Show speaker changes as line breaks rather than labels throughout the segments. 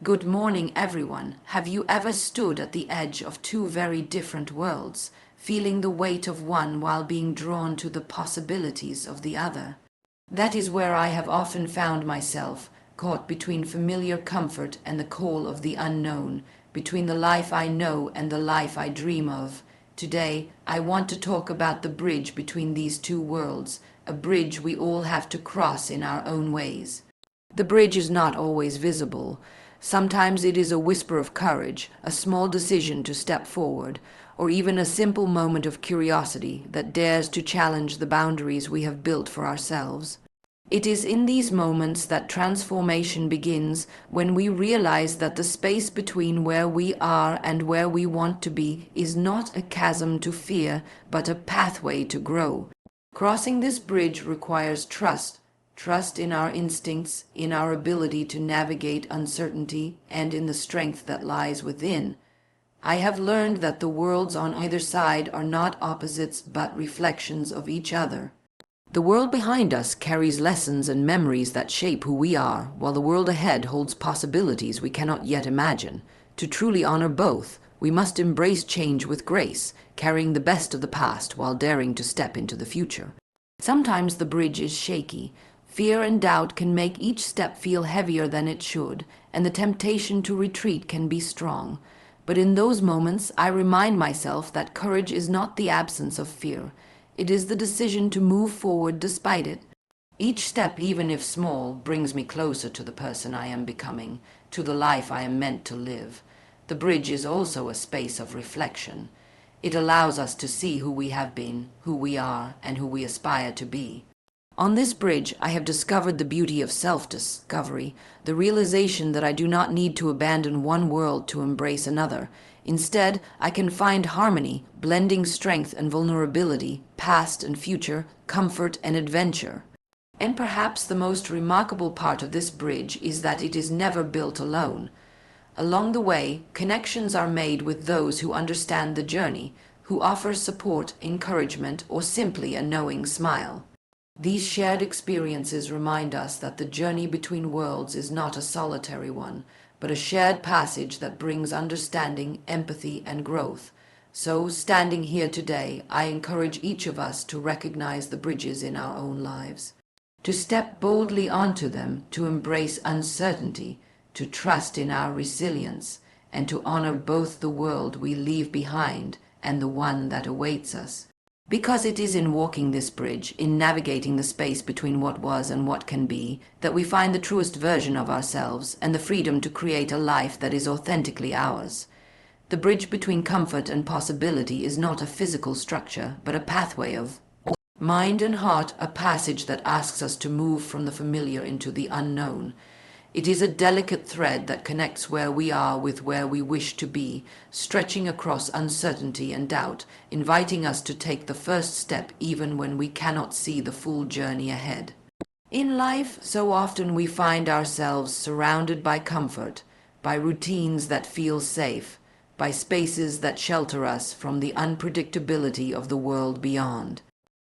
Good morning, everyone. Have you ever stood at the edge of two very different worlds, feeling the weight of one while being drawn to the possibilities of the other? That is where I have often found myself, caught between familiar comfort and the call of the unknown, between the life I know and the life I dream of. Today, I want to talk about the bridge between these two worlds, a bridge we all have to cross in our own ways. The bridge is not always visible. Sometimes it is a whisper of courage, a small decision to step forward, or even a simple moment of curiosity that dares to challenge the boundaries we have built for ourselves. It is in these moments that transformation begins, when we realize that the space between where we are and where we want to be is not a chasm to fear, but a pathway to grow. Crossing this bridge requires trust in our instincts, in our ability to navigate uncertainty, and in the strength that lies within. I have learned that the worlds on either side are not opposites but reflections of each other. The world behind us carries lessons and memories that shape who we are, while the world ahead holds possibilities we cannot yet imagine. To truly honor both, we must embrace change with grace, carrying the best of the past while daring to step into the future. Sometimes the bridge is shaky. Fear and doubt can make each step feel heavier than it should, and the temptation to retreat can be strong. But in those moments, I remind myself that courage is not the absence of fear. It is the decision to move forward despite it. Each step, even if small, brings me closer to the person I am becoming, to the life I am meant to live. The bridge is also a space of reflection. It allows us to see who we have been, who we are, and who we aspire to be. On this bridge, I have discovered the beauty of self-discovery, the realization that I do not need to abandon one world to embrace another. Instead, I can find harmony, blending strength and vulnerability, past and future, comfort and adventure. And perhaps the most remarkable part of this bridge is that it is never built alone. Along the way, connections are made with those who understand the journey, who offer support, encouragement, or simply a knowing smile. These shared experiences remind us that the journey between worlds is not a solitary one, but a shared passage that brings understanding, empathy, and growth. So, standing here today, I encourage each of us to recognize the bridges in our own lives, to step boldly onto them, to embrace uncertainty, to trust in our resilience, and to honor both the world we leave behind and the one that awaits us. Because it is in walking this bridge, in navigating the space between what was and what can be, that we find the truest version of ourselves and the freedom to create a life that is authentically ours. The bridge between comfort and possibility is not a physical structure, but a pathway of mind and heart, a passage that asks us to move from the familiar into the unknown. It is a delicate thread that connects where we are with where we wish to be, stretching across uncertainty and doubt, inviting us to take the first step even when we cannot see the full journey ahead. In life, so often we find ourselves surrounded by comfort, by routines that feel safe, by spaces that shelter us from the unpredictability of the world beyond.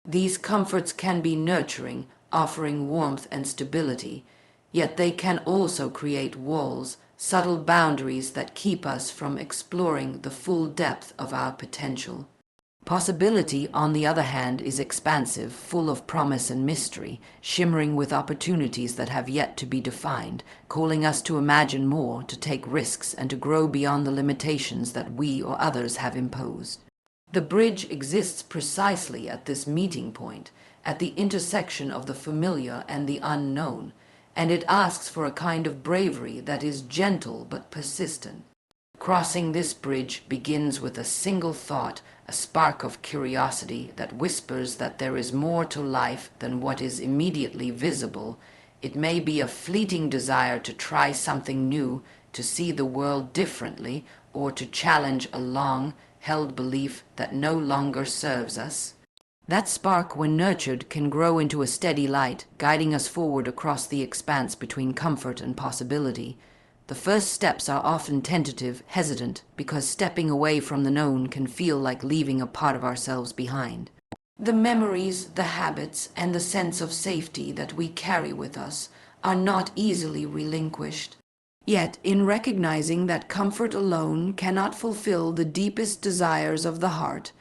These comforts can be nurturing, offering warmth and stability. Yet they can also create walls, subtle boundaries that keep us from exploring the full depth of our potential. Possibility, on the other hand, is expansive, full of promise and mystery, shimmering with opportunities that have yet to be defined, calling us to imagine more, to take risks, and to grow beyond the limitations that we or others have imposed. The bridge exists precisely at this meeting point, at the intersection of the familiar and the unknown, and it asks for a kind of bravery that is gentle but persistent. Crossing this bridge begins with a single thought, a spark of curiosity that whispers that there is more to life than what is immediately visible. It may be a fleeting desire to try something new, to see the world differently, or to challenge a long-held belief that no longer serves us. That spark, when nurtured, can grow into a steady light, guiding us forward across the expanse between comfort and possibility. The first steps are often tentative, hesitant, because stepping away from the known can feel like leaving a part of ourselves behind. The memories, the habits, and the sense of safety that we carry with us are not easily relinquished. Yet, in recognizing that comfort alone cannot fulfill the deepest desires of the heart,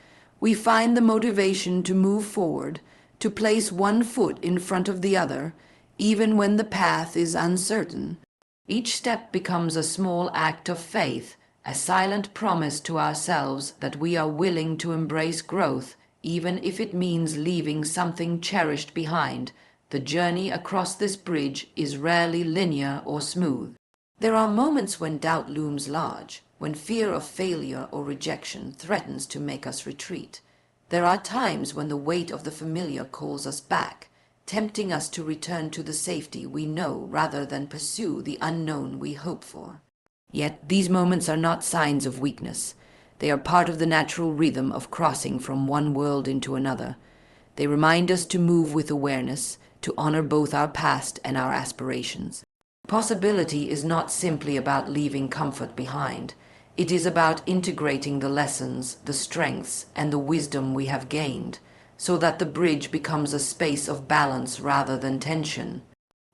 we find the motivation to move forward, to place one foot in front of the other, even when the path is uncertain. Each step becomes a small act of faith, a silent promise to ourselves that we are willing to embrace growth, even if it means leaving something cherished behind. The journey across this bridge is rarely linear or smooth. There are moments when doubt looms large, when fear of failure or rejection threatens to make us retreat. There are times when the weight of the familiar calls us back, tempting us to return to the safety we know rather than pursue the unknown we hope for. Yet these moments are not signs of weakness. They are part of the natural rhythm of crossing from one world into another. They remind us to move with awareness, to honor both our past and our aspirations. Possibility is not simply about leaving comfort behind. It is about integrating the lessons, the strengths, and the wisdom we have gained, so that the bridge becomes a space of balance rather than tension.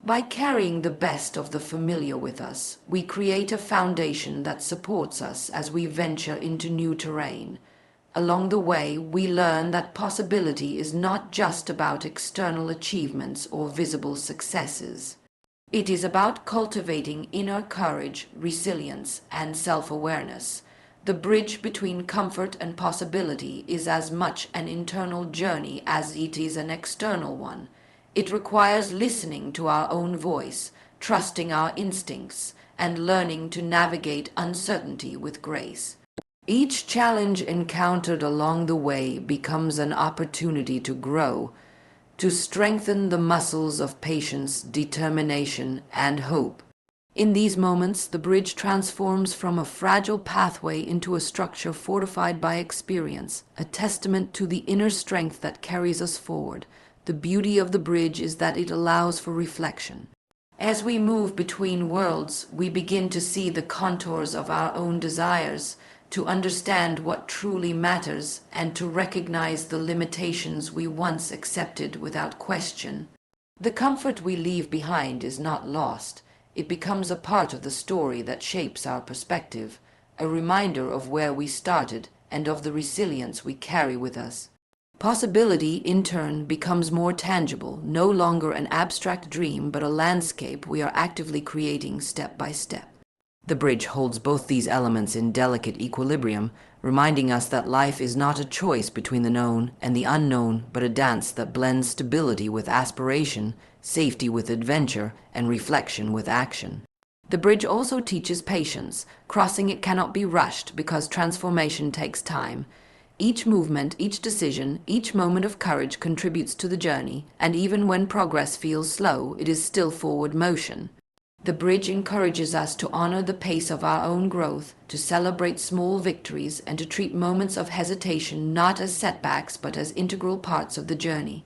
By carrying the best of the familiar with us, we create a foundation that supports us as we venture into new terrain. Along the way, we learn that possibility is not just about external achievements or visible successes. It is about cultivating inner courage, resilience, and self-awareness. The bridge between comfort and possibility is as much an internal journey as it is an external one. It requires listening to our own voice, trusting our instincts, and learning to navigate uncertainty with grace. Each challenge encountered along the way becomes an opportunity to grow, to strengthen the muscles of patience, determination, and hope. In these moments, the bridge transforms from a fragile pathway into a structure fortified by experience, a testament to the inner strength that carries us forward. The beauty of the bridge is that it allows for reflection. As we move between worlds, we begin to see the contours of our own desires, to understand what truly matters, and to recognize the limitations we once accepted without question. The comfort we leave behind is not lost. It becomes a part of the story that shapes our perspective, a reminder of where we started and of the resilience we carry with us. Possibility, in turn, becomes more tangible, no longer an abstract dream, but a landscape we are actively creating step by step. The bridge holds both these elements in delicate equilibrium, reminding us that life is not a choice between the known and the unknown, but a dance that blends stability with aspiration, safety with adventure, and reflection with action. The bridge also teaches patience. Crossing it cannot be rushed because transformation takes time. Each movement, each decision, each moment of courage contributes to the journey, and even when progress feels slow, it is still forward motion. The bridge encourages us to honor the pace of our own growth, to celebrate small victories, and to treat moments of hesitation not as setbacks but as integral parts of the journey.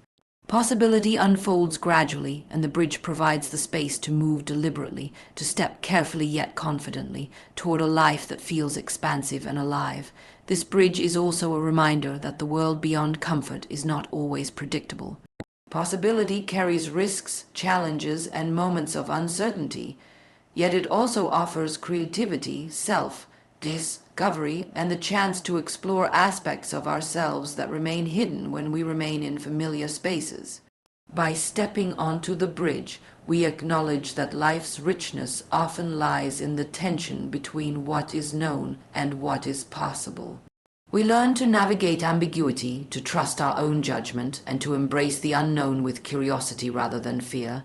Possibility unfolds gradually, and the bridge provides the space to move deliberately, to step carefully yet confidently, toward a life that feels expansive and alive. This bridge is also a reminder that the world beyond comfort is not always predictable. Possibility carries risks, challenges, and moments of uncertainty, yet it also offers creativity, self-discovery, and the chance to explore aspects of ourselves that remain hidden when we remain in familiar spaces. By stepping onto the bridge, we acknowledge that life's richness often lies in the tension between what is known and what is possible. We learn to navigate ambiguity, to trust our own judgment, and to embrace the unknown with curiosity rather than fear,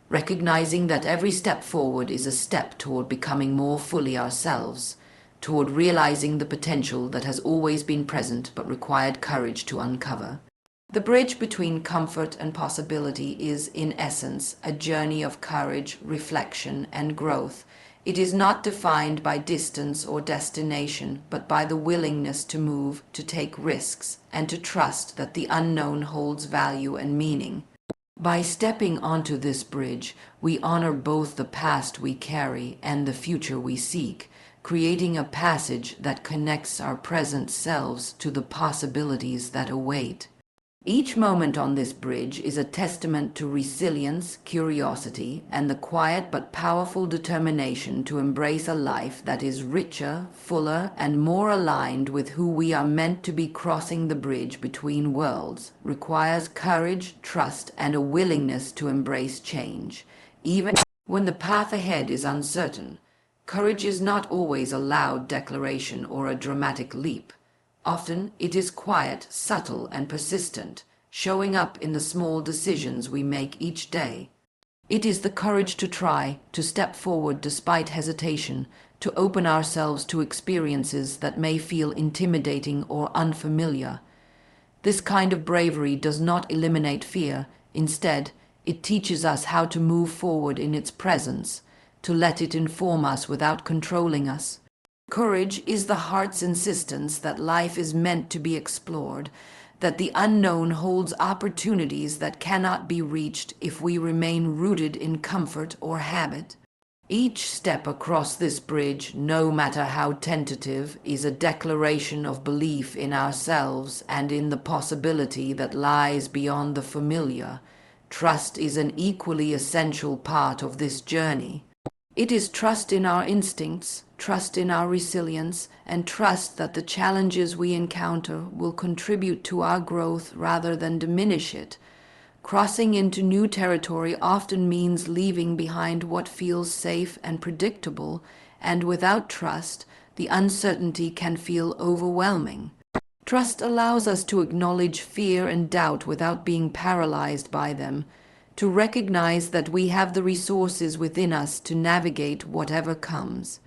recognizing that every step forward is a step toward becoming more fully ourselves, toward realizing the potential that has always been present but required courage to uncover. The bridge between comfort and possibility is, in essence, a journey of courage, reflection, and growth. It is not defined by distance or destination, but by the willingness to move, to take risks, and to trust that the unknown holds value and meaning. By stepping onto this bridge, we honor both the past we carry and the future we seek, creating a passage that connects our present selves to the possibilities that await. Each moment on this bridge is a testament to resilience, curiosity, and the quiet but powerful determination to embrace a life that is richer, fuller, and more aligned with who we are meant to be. Crossing the bridge between worlds requires courage, trust, and a willingness to embrace change, even when the path ahead is uncertain. Courage is not always a loud declaration or a dramatic leap. Often it is quiet, subtle, and persistent, showing up in the small decisions we make each day. It is the courage to try, to step forward despite hesitation, to open ourselves to experiences that may feel intimidating or unfamiliar. This kind of bravery does not eliminate fear. Instead, it teaches us how to move forward in its presence, to let it inform us without controlling us. Courage is the heart's insistence that life is meant to be explored, that the unknown holds opportunities that cannot be reached if we remain rooted in comfort or habit. Each step across this bridge, no matter how tentative, is a declaration of belief in ourselves and in the possibility that lies beyond the familiar. Trust is an equally essential part of this journey. It is trust in our instincts, trust in our resilience, and trust that the challenges we encounter will contribute to our growth rather than diminish it. Crossing into new territory often means leaving behind what feels safe and predictable, and without trust, the uncertainty can feel overwhelming. Trust allows us to acknowledge fear and doubt without being paralyzed by them, to recognize that we have the resources within us to navigate whatever comes.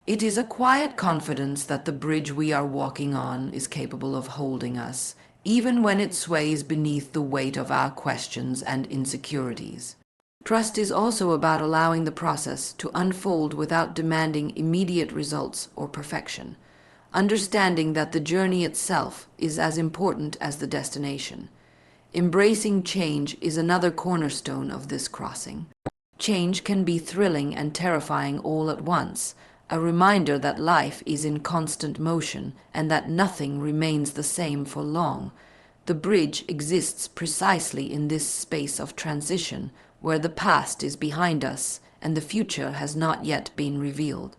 It is a quiet confidence that the bridge we are walking on is capable of holding us, even when it sways beneath the weight of our questions and insecurities. Trust is also about allowing the process to unfold without demanding immediate results or perfection, understanding that the journey itself is as important as the destination. Embracing change is another cornerstone of this crossing. Change can be thrilling and terrifying all at once, a reminder that life is in constant motion and that nothing remains the same for long. The bridge exists precisely in this space of transition, where the past is behind us and the future has not yet been revealed.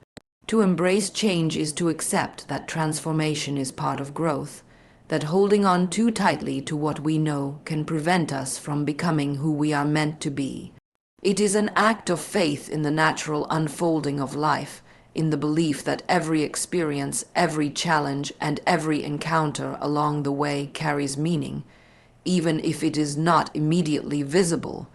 To embrace change is to accept that transformation is part of growth, that holding on too tightly to what we know can prevent us from becoming who we are meant to be. It is an act of faith in the natural unfolding of life, in the belief that every experience, every challenge, and every encounter along the way carries meaning, even if it is not immediately visible.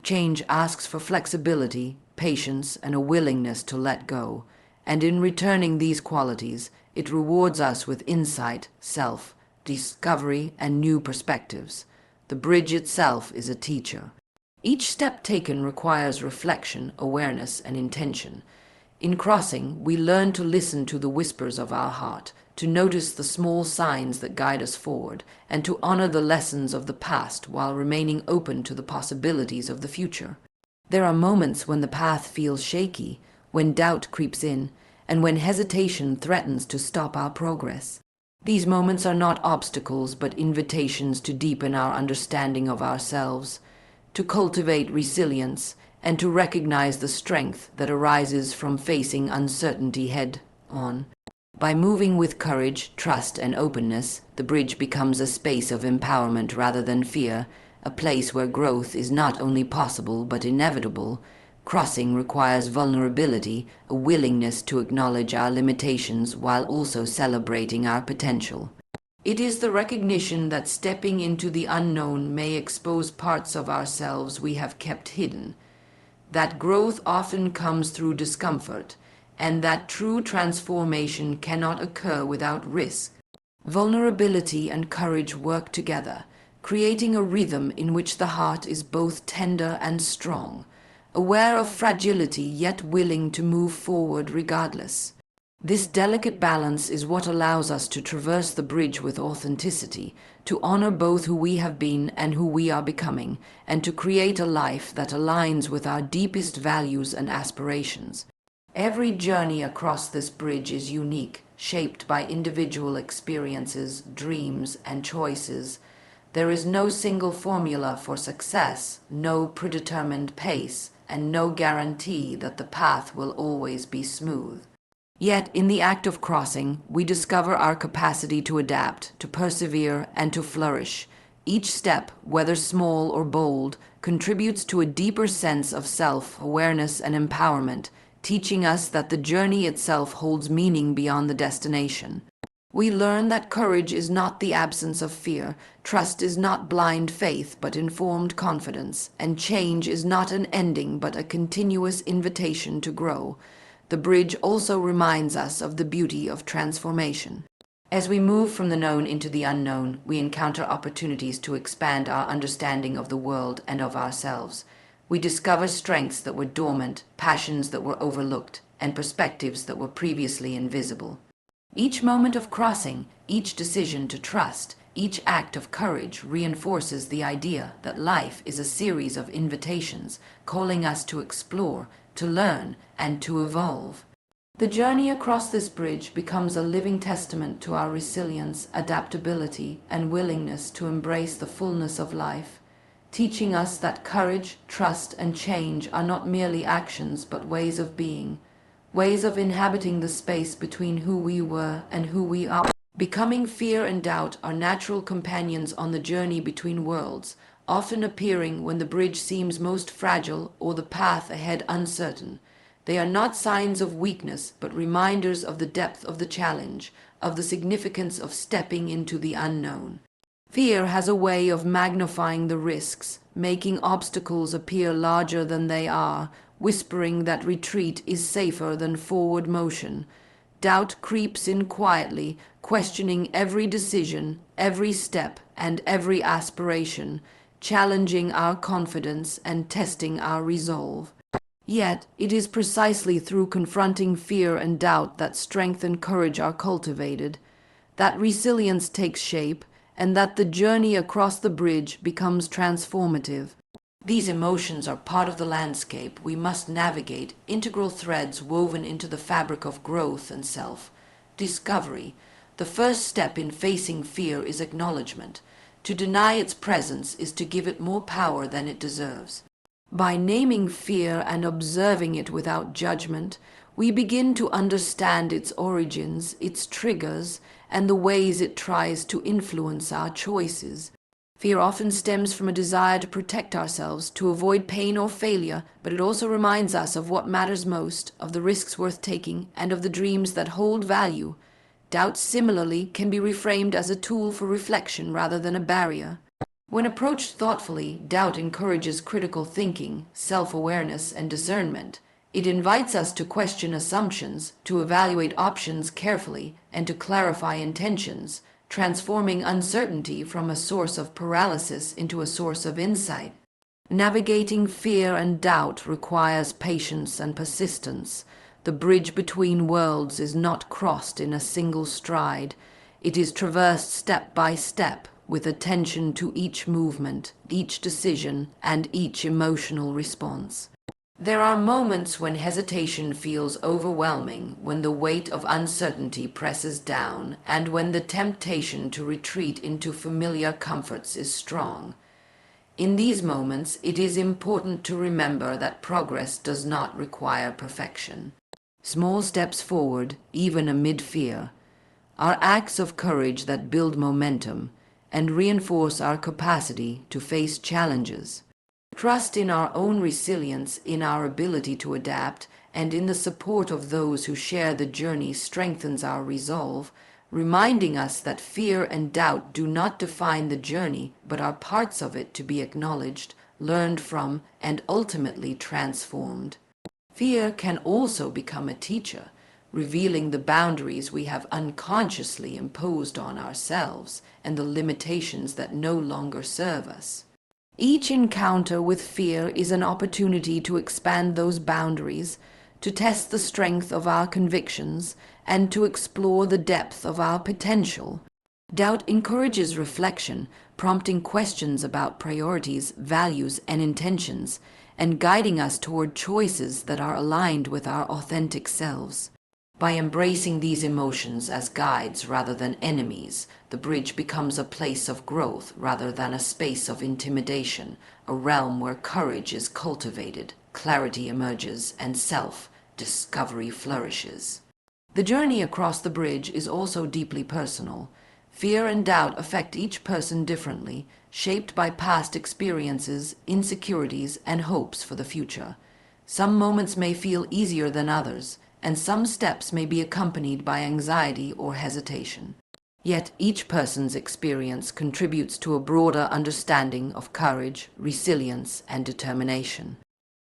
Change asks for flexibility, patience, and a willingness to let go, and in returning these qualities, it rewards us with insight, self-discovery, and new perspectives. The bridge itself is a teacher. Each step taken requires reflection, awareness, and intention. In crossing, we learn to listen to the whispers of our heart, to notice the small signs that guide us forward, and to honor the lessons of the past while remaining open to the possibilities of the future. There are moments when the path feels shaky, when doubt creeps in, and when hesitation threatens to stop our progress. These moments are not obstacles but invitations to deepen our understanding of ourselves, to cultivate resilience, and to recognize the strength that arises from facing uncertainty head-on. By moving with courage, trust, and openness, the bridge becomes a space of empowerment rather than fear, a place where growth is not only possible but inevitable. Crossing requires vulnerability, a willingness to acknowledge our limitations while also celebrating our potential. It is the recognition that stepping into the unknown may expose parts of ourselves we have kept hidden, that growth often comes through discomfort, and that true transformation cannot occur without risk. Vulnerability and courage work together, creating a rhythm in which the heart is both tender and strong, aware of fragility yet willing to move forward regardless. This delicate balance is what allows us to traverse the bridge with authenticity, to honor both who we have been and who we are becoming, and to create a life that aligns with our deepest values and aspirations. Every journey across this bridge is unique, shaped by individual experiences, dreams, and choices. There is no single formula for success, no predetermined pace, and no guarantee that the path will always be smooth. Yet, in the act of crossing, we discover our capacity to adapt, to persevere, and to flourish. Each step, whether small or bold, contributes to a deeper sense of self-awareness and empowerment, teaching us that the journey itself holds meaning beyond the destination. We learn that courage is not the absence of fear, trust is not blind faith but informed confidence, and change is not an ending but a continuous invitation to grow. The bridge also reminds us of the beauty of transformation. As we move from the known into the unknown, we encounter opportunities to expand our understanding of the world and of ourselves. We discover strengths that were dormant, passions that were overlooked, and perspectives that were previously invisible. Each moment of crossing, each decision to trust, each act of courage reinforces the idea that life is a series of invitations calling us to explore, to learn, and to evolve. The journey across this bridge becomes a living testament to our resilience, adaptability, and willingness to embrace the fullness of life, teaching us that courage, trust, and change are not merely actions but ways of being, ways of inhabiting the space between who we were and who we are. Becoming fear and doubt are natural companions on the journey between worlds, often appearing when the bridge seems most fragile or the path ahead uncertain. They are not signs of weakness, but reminders of the depth of the challenge, of the significance of stepping into the unknown. Fear has a way of magnifying the risks, making obstacles appear larger than they are, whispering that retreat is safer than forward motion. Doubt creeps in quietly, questioning every decision, every step, and every aspiration, challenging our confidence and testing our resolve. Yet, it is precisely through confronting fear and doubt that strength and courage are cultivated, that resilience takes shape, and that the journey across the bridge becomes transformative. These emotions are part of the landscape we must navigate, integral threads woven into the fabric of growth and self-discovery. The first step in facing fear is acknowledgement. To deny its presence is to give it more power than it deserves. By naming fear and observing it without judgment, we begin to understand its origins, its triggers, and the ways it tries to influence our choices. Fear often stems from a desire to protect ourselves, to avoid pain or failure, but it also reminds us of what matters most, of the risks worth taking, and of the dreams that hold value. Doubt, similarly, can be reframed as a tool for reflection rather than a barrier. When approached thoughtfully, doubt encourages critical thinking, self-awareness, and discernment. It invites us to question assumptions, to evaluate options carefully, and to clarify intentions, transforming uncertainty from a source of paralysis into a source of insight. Navigating fear and doubt requires patience and persistence. The bridge between worlds is not crossed in a single stride. It is traversed step by step, with attention to each movement, each decision, and each emotional response. There are moments when hesitation feels overwhelming, when the weight of uncertainty presses down, and when the temptation to retreat into familiar comforts is strong. In these moments, it is important to remember that progress does not require perfection. Small steps forward, even amid fear, are acts of courage that build momentum and reinforce our capacity to face challenges. Trust in our own resilience, in our ability to adapt, and in the support of those who share the journey strengthens our resolve, reminding us that fear and doubt do not define the journey, but are parts of it to be acknowledged, learned from, and ultimately transformed. Fear can also become a teacher, revealing the boundaries we have unconsciously imposed on ourselves and the limitations that no longer serve us. Each encounter with fear is an opportunity to expand those boundaries, to test the strength of our convictions, and to explore the depth of our potential. Doubt encourages reflection, prompting questions about priorities, values, and intentions, and guiding us toward choices that are aligned with our authentic selves. By embracing these emotions as guides rather than enemies, the bridge becomes a place of growth rather than a space of intimidation, a realm where courage is cultivated, clarity emerges, and self-discovery flourishes. The journey across the bridge is also deeply personal. Fear and doubt affect each person differently, shaped by past experiences, insecurities, and hopes for the future. Some moments may feel easier than others, and some steps may be accompanied by anxiety or hesitation. Yet each person's experience contributes to a broader understanding of courage, resilience, and determination.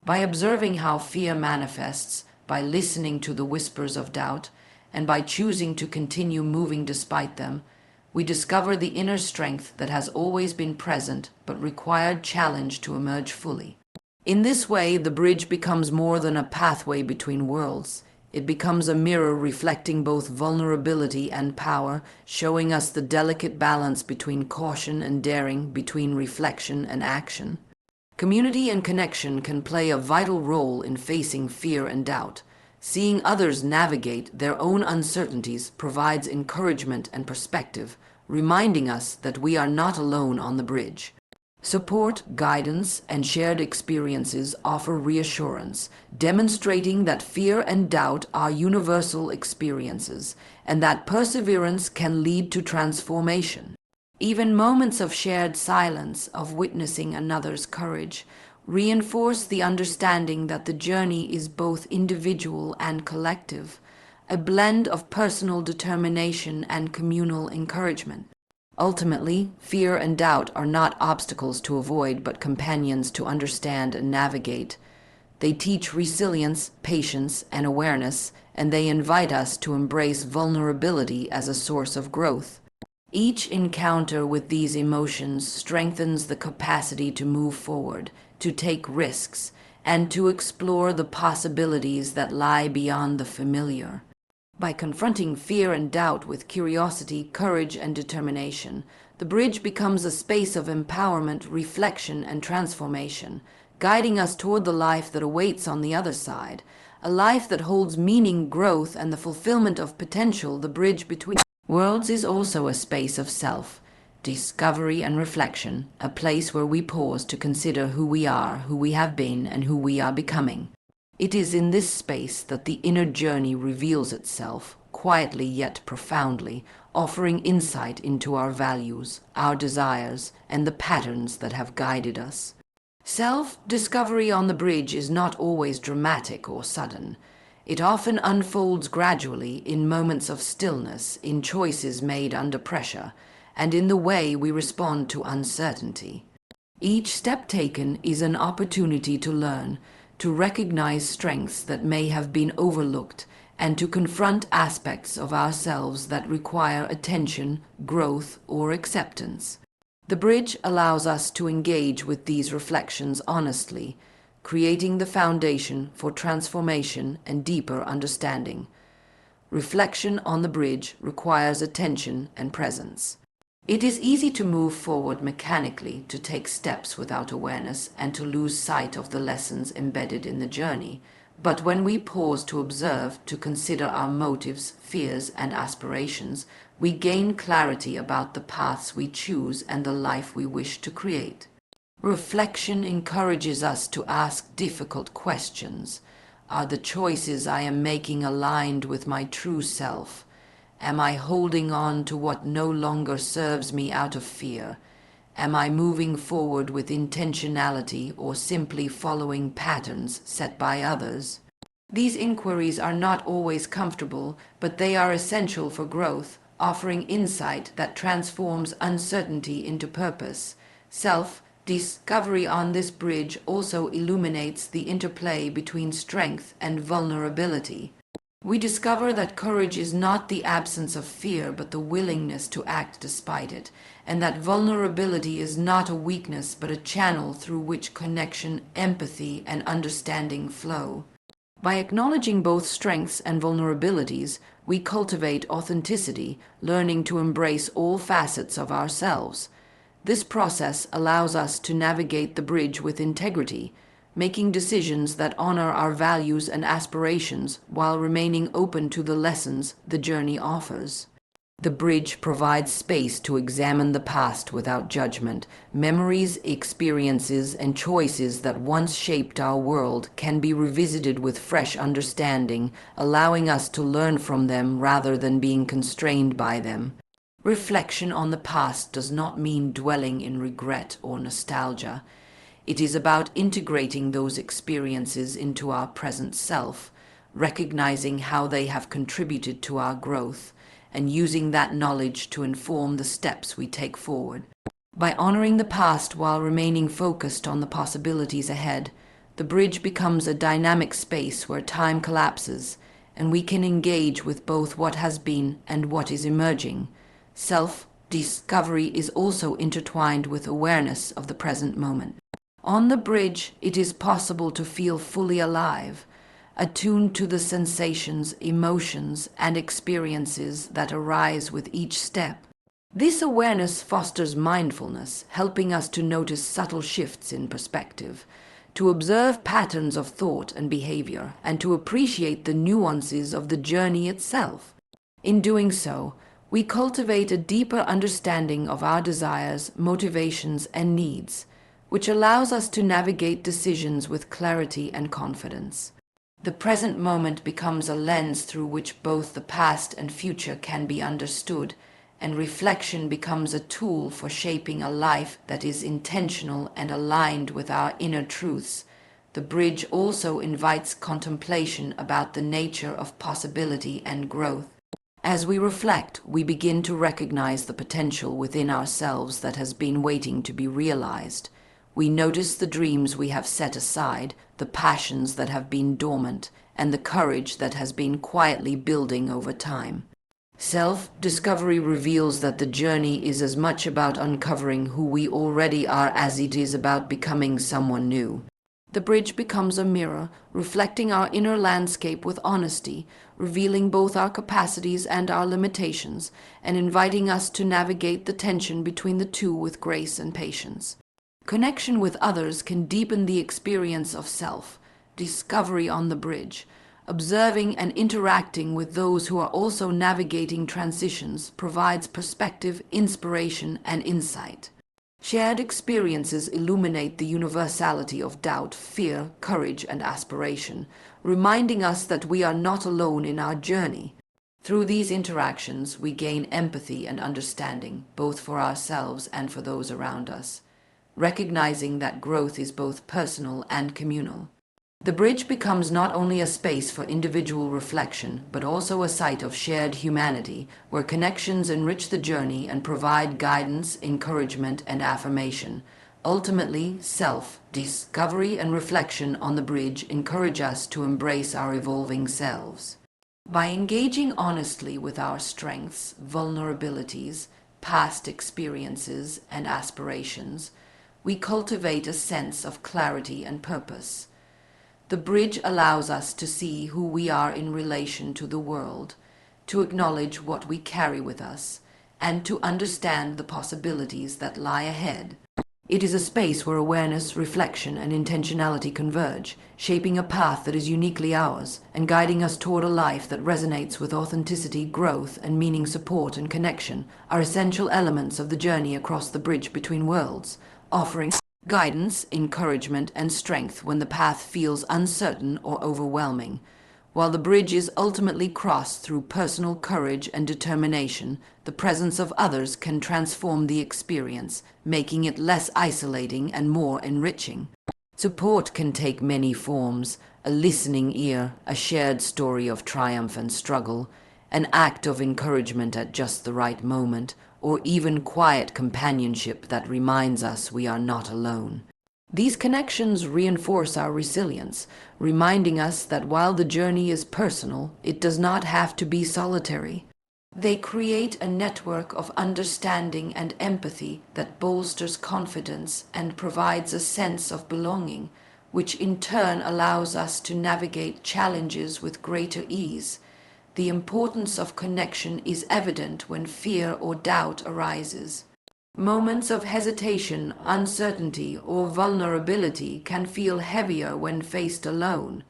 By observing how fear manifests, by listening to the whispers of doubt, and by choosing to continue moving despite them, we discover the inner strength that has always been present but required challenge to emerge fully. In this way, the bridge becomes more than a pathway between worlds. It becomes a mirror reflecting both vulnerability and power, showing us the delicate balance between caution and daring, between reflection and action. Community and connection can play a vital role in facing fear and doubt. Seeing others navigate their own uncertainties provides encouragement and perspective, reminding us that we are not alone on the bridge. Support, guidance, and shared experiences offer reassurance, demonstrating that fear and doubt are universal experiences, and that perseverance can lead to transformation. Even moments of shared silence, of witnessing another's courage, reinforce the understanding that the journey is both individual and collective, a blend of personal determination and communal encouragement. Ultimately, fear and doubt are not obstacles to avoid, but companions to understand and navigate. They teach resilience, patience, and awareness, and they invite us to embrace vulnerability as a source of growth. Each encounter with these emotions strengthens the capacity to move forward, to take risks, and to explore the possibilities that lie beyond the familiar. By confronting fear and doubt with curiosity, courage, and determination, the bridge becomes a space of empowerment, reflection, and transformation, guiding us toward the life that awaits on the other side, a life that holds meaning, growth, and the fulfillment of potential. The bridge between worlds is also a space of self-discovery and reflection, a place where we pause to consider who we are, who we have been, and who we are becoming. It is in this space that the inner journey reveals itself, quietly yet profoundly, offering insight into our values, our desires, and the patterns that have guided us. Self-discovery on the bridge is not always dramatic or sudden. It often unfolds gradually in moments of stillness, in choices made under pressure, and in the way we respond to uncertainty. Each step taken is an opportunity to learn, to recognize strengths that may have been overlooked, and to confront aspects of ourselves that require attention, growth, or acceptance. The bridge allows us to engage with these reflections honestly, creating the foundation for transformation and deeper understanding. Reflection on the bridge requires attention and presence. It is easy to move forward mechanically, to take steps without awareness, and to lose sight of the lessons embedded in the journey. But when we pause to observe, to consider our motives, fears, and aspirations, we gain clarity about the paths we choose and the life we wish to create. Reflection encourages us to ask difficult questions. Are the choices I am making aligned with my true self? Am I holding on to what no longer serves me out of fear? Am I moving forward with intentionality or simply following patterns set by others? These inquiries are not always comfortable, but they are essential for growth, offering insight that transforms uncertainty into purpose. Self-discovery on this bridge also illuminates the interplay between strength and vulnerability. We discover that courage is not the absence of fear, but the willingness to act despite it, and that vulnerability is not a weakness, but a channel through which connection, empathy, and understanding flow. By acknowledging both strengths and vulnerabilities, we cultivate authenticity, learning to embrace all facets of ourselves. This process allows us to navigate the bridge with integrity, making decisions that honor our values and aspirations while remaining open to the lessons the journey offers. The bridge provides space to examine the past without judgment. Memories, experiences, and choices that once shaped our world can be revisited with fresh understanding, allowing us to learn from them rather than being constrained by them. Reflection on the past does not mean dwelling in regret or nostalgia. It is about integrating those experiences into our present self, recognizing how they have contributed to our growth, and using that knowledge to inform the steps we take forward. By honoring the past while remaining focused on the possibilities ahead, the bridge becomes a dynamic space where time collapses, and we can engage with both what has been and what is emerging. Self-discovery is also intertwined with awareness of the present moment. On the bridge, it is possible to feel fully alive, attuned to the sensations, emotions, and experiences that arise with each step. This awareness fosters mindfulness, helping us to notice subtle shifts in perspective, to observe patterns of thought and behavior, and to appreciate the nuances of the journey itself. In doing so, we cultivate a deeper understanding of our desires, motivations, and needs, which allows us to navigate decisions with clarity and confidence. The present moment becomes a lens through which both the past and future can be understood, and reflection becomes a tool for shaping a life that is intentional and aligned with our inner truths. The bridge also invites contemplation about the nature of possibility and growth. As we reflect, we begin to recognize the potential within ourselves that has been waiting to be realized. We notice the dreams we have set aside, the passions that have been dormant, and the courage that has been quietly building over time. Self-discovery reveals that the journey is as much about uncovering who we already are as it is about becoming someone new. The bridge becomes a mirror, reflecting our inner landscape with honesty, revealing both our capacities and our limitations, and inviting us to navigate the tension between the two with grace and patience. Connection with others can deepen the experience of self-discovery on the bridge. Observing and interacting with those who are also navigating transitions provides perspective, inspiration, and insight. Shared experiences illuminate the universality of doubt, fear, courage, and aspiration, reminding us that we are not alone in our journey. Through these interactions, we gain empathy and understanding, both for ourselves and for those around us, recognizing that growth is both personal and communal. The bridge becomes not only a space for individual reflection, but also a site of shared humanity, where connections enrich the journey and provide guidance, encouragement, and affirmation. Ultimately, self-discovery and reflection on the bridge encourage us to embrace our evolving selves. By engaging honestly with our strengths, vulnerabilities, past experiences, and aspirations, we cultivate a sense of clarity and purpose. The bridge allows us to see who we are in relation to the world, to acknowledge what we carry with us, and to understand the possibilities that lie ahead. It is a space where awareness, reflection, and intentionality converge, shaping a path that is uniquely ours, and guiding us toward a life that resonates with authenticity, growth, and meaning. Support and connection are essential elements of the journey across the bridge between worlds, offering guidance, encouragement, and strength when the path feels uncertain or overwhelming. While the bridge is ultimately crossed through personal courage and determination, the presence of others can transform the experience, making it less isolating and more enriching. Support can take many forms: a listening ear, a shared story of triumph and struggle, an act of encouragement at just the right moment, or even quiet companionship that reminds us we are not alone. These connections reinforce our resilience, reminding us that while the journey is personal, it does not have to be solitary. They create a network of understanding and empathy that bolsters confidence and provides a sense of belonging, which in turn allows us to navigate challenges with greater ease. The importance of connection is evident when fear or doubt arises. Moments of hesitation, uncertainty, or vulnerability can feel heavier when faced alone.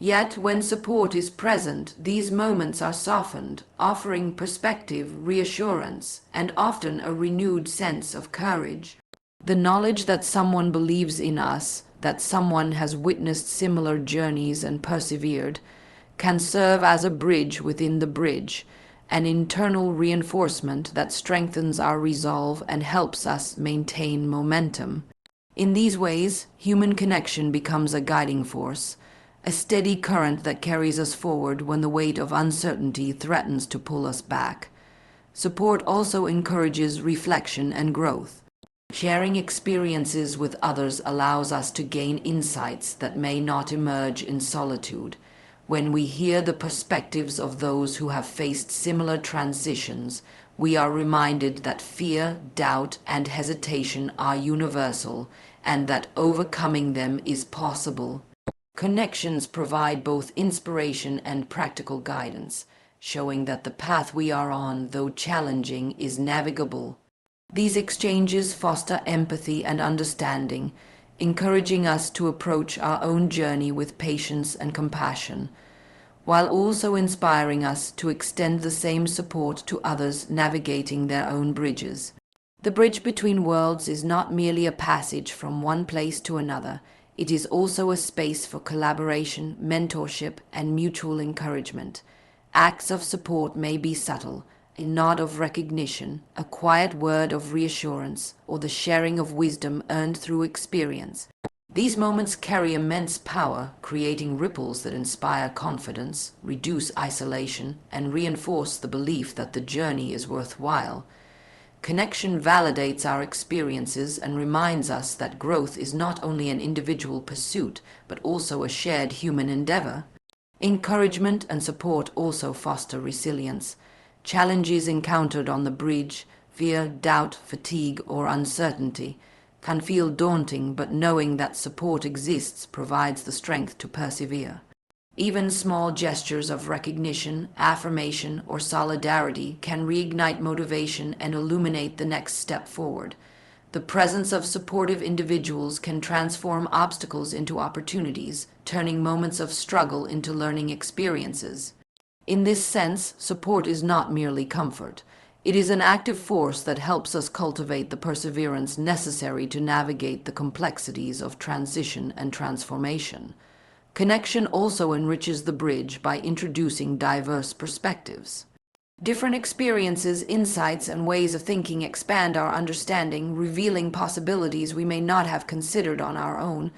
Yet, when support is present, these moments are softened, offering perspective, reassurance, and often a renewed sense of courage. The knowledge that someone believes in us, that someone has witnessed similar journeys and persevered, can serve as a bridge within the bridge, an internal reinforcement that strengthens our resolve and helps us maintain momentum. In these ways, human connection becomes a guiding force, a steady current that carries us forward when the weight of uncertainty threatens to pull us back. Support also encourages reflection and growth. Sharing experiences with others allows us to gain insights that may not emerge in solitude. When we hear the perspectives of those who have faced similar transitions, we are reminded that fear, doubt, and hesitation are universal, and that overcoming them is possible. Connections provide both inspiration and practical guidance, showing that the path we are on, though challenging, is navigable. These exchanges foster empathy and understanding, encouraging us to approach our own journey with patience and compassion, while also inspiring us to extend the same support to others navigating their own bridges. The bridge between worlds is not merely a passage from one place to another. It is also a space for collaboration, mentorship, and mutual encouragement. Acts of support may be subtle, a nod of recognition, a quiet word of reassurance, or the sharing of wisdom earned through experience. These moments carry immense power, creating ripples that inspire confidence, reduce isolation, and reinforce the belief that the journey is worthwhile. Connection validates our experiences and reminds us that growth is not only an individual pursuit, but also a shared human endeavor. Encouragement and support also foster resilience. Challenges encountered on the bridge, fear, doubt, fatigue, or uncertainty, can feel daunting, but knowing that support exists provides the strength to persevere. Even small gestures of recognition, affirmation, or solidarity can reignite motivation and illuminate the next step forward. The presence of supportive individuals can transform obstacles into opportunities, turning moments of struggle into learning experiences. In this sense, support is not merely comfort. It is an active force that helps us cultivate the perseverance necessary to navigate the complexities of transition and transformation. Connection also enriches the bridge by introducing diverse perspectives. Different experiences, insights, and ways of thinking expand our understanding, revealing possibilities we may not have considered on our own.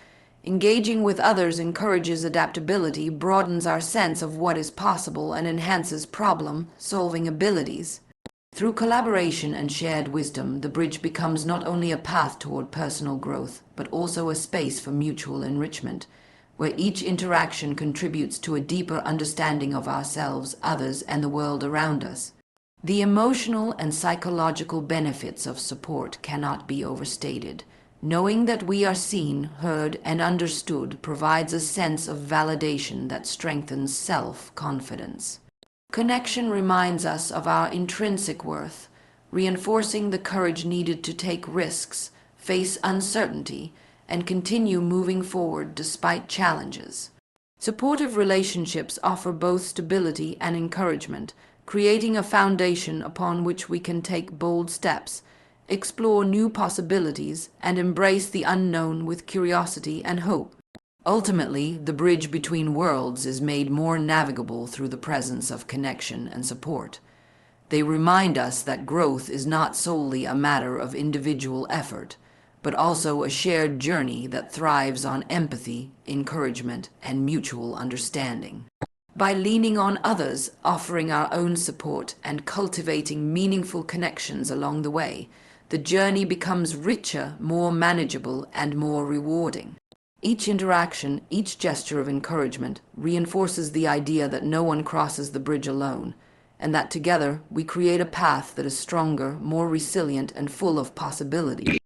Engaging with others encourages adaptability, broadens our sense of what is possible, and enhances problem-solving abilities. Through collaboration and shared wisdom, the bridge becomes not only a path toward personal growth, but also a space for mutual enrichment, where each interaction contributes to a deeper understanding of ourselves, others, and the world around us. The emotional and psychological benefits of support cannot be overstated. Knowing that we are seen, heard, and understood provides a sense of validation that strengthens self-confidence. Connection reminds us of our intrinsic worth, reinforcing the courage needed to take risks, face uncertainty, and continue moving forward despite challenges. Supportive relationships offer both stability and encouragement, creating a foundation upon which we can take bold steps, explore new possibilities, and embrace the unknown with curiosity and hope. Ultimately, the bridge between worlds is made more navigable through the presence of connection and support. They remind us that growth is not solely a matter of individual effort, but also a shared journey that thrives on empathy, encouragement, and mutual understanding. By leaning on others, offering our own support, and cultivating meaningful connections along the way, the journey becomes richer, more manageable, and more rewarding. Each interaction, each gesture of encouragement reinforces the idea that no one crosses the bridge alone, and that together we create a path that is stronger, more resilient, and full of possibility.